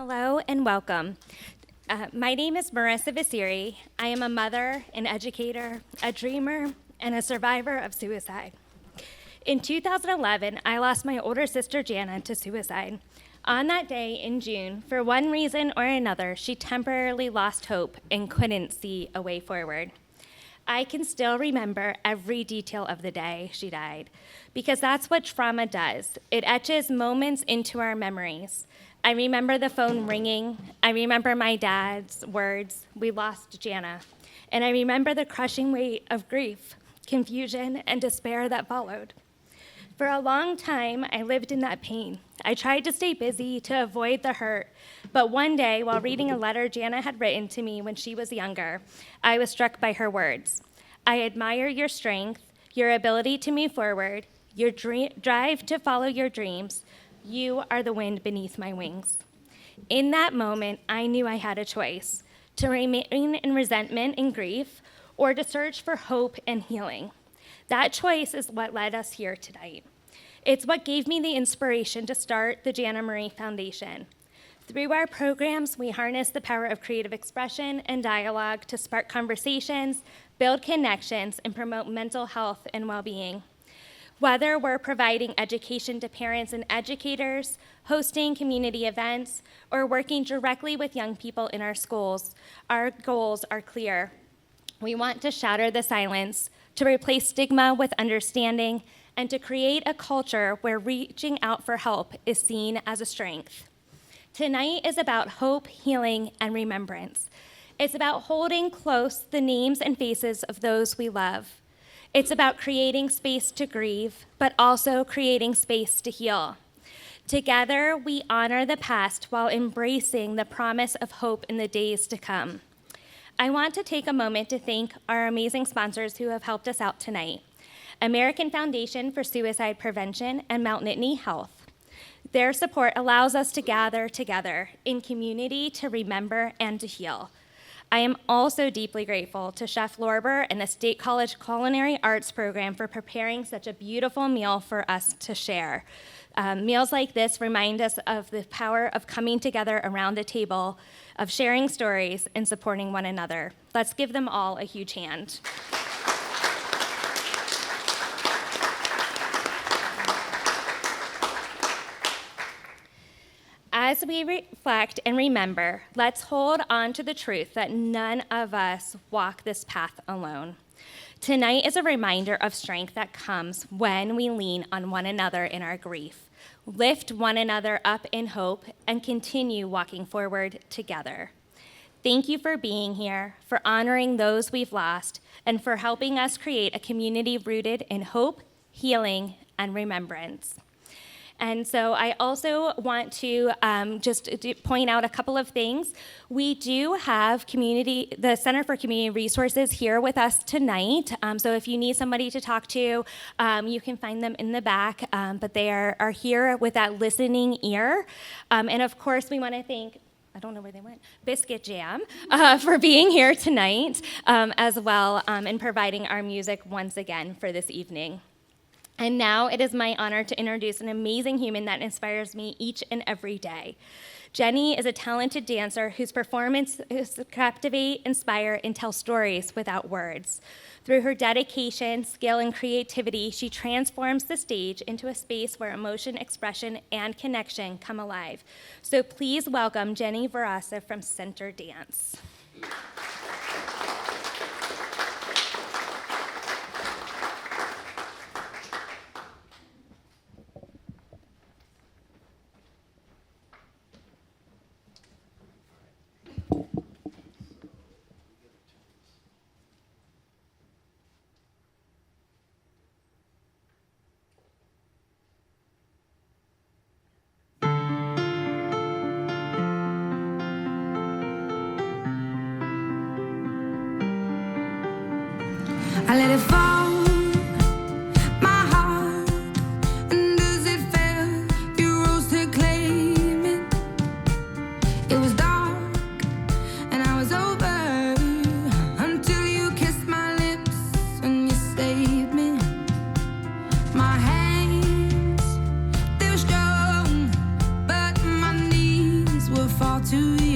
Hello and welcome. My name is Marisa. I am a mother, an educator, a dreamer, and a survivor of suicide. In 2011, I lost my older sister Jana to suicide. On that day in June, for one reason or another, she temporarily lost hope and couldn't see a way forward. I can still remember every detail of the day she died, because that's what trauma does. It etches moments into our memories. I remember the phone ringing. I remember my dad's words, "We lost Jana." And I remember the crushing weight of grief, confusion, and despair that followed. For a long time, I lived in that pain. I tried to stay busy to avoid the hurt, but one day, while reading a letter Jana had written to me when she was younger, I was struck by her words. "I admire your strength, your ability to move forward, your drive to follow your dreams. You are the wind beneath my wings." In that moment, I knew I had a choice: to remain in resentment and grief, or to search for hope and healing. That choice is what led us here tonight. It's what gave me the inspiration to start the Jana Marie Foundation. Through our programs, we harness the power of creative expression and dialogue to spark conversations, build connections, and promote mental health and well-being. Whether we're providing education to parents and educators, hosting community events, or working directly with young people in our schools, our goals are clear. We want to shatter the silence, to replace stigma with understanding, and to create a culture where reaching out for help is seen as a strength. Tonight is about hope, healing, and remembrance. It's about holding close the names and faces of those we love. It's about creating space to grieve, but also creating space to heal. Together, we honor the past while embracing the promise of hope in the days to come. I want to take a moment to thank our amazing sponsors who have helped us out tonight: American Foundation for Suicide Prevention and Mount Nittany Health. Their support allows us to gather together in community to remember and to heal. I am also deeply grateful to Chef Lorber and the State College Culinary Arts Program for preparing such a beautiful meal for us to share. Meals like this remind us of the power of coming together around a table, of sharing stories and supporting one another. Let's give them all a huge hand. As we reflect and remember, let's hold on to the truth that none of us walk this path alone. Tonight is a reminder of strength that comes when we lean on one another in our grief, lift one another up in hope, and continue walking forward together. Thank you for being here, for honoring those we've lost, and for helping us create a community rooted in hope, healing, and remembrance. And so I also want to just point out a couple of things. We do have the Center for Community Resources here with us tonight. So if you need somebody to talk to, you can find them in the back. But they are here with that listening ear. And of course, we want to thank, I don't know where they went, Biscuit Jam, for being here tonight as well, and providing our music once again for this evening. And now it is my honor to introduce an amazing human that inspires me each and every day. Jennie is a talented dancer whose performances captivate, inspire, and tell stories without words. Through her dedication, skill, and creativity, she transforms the stage into a space where emotion, expression, and connection come alive. So please welcome Jennie Marisa from Center Dance. I let it fall, my heart, and as it fell, you rose to claim it. It was dark, and I was over, until you kissed my lips and you saved me. My hands, they were strong, but my knees were falling. to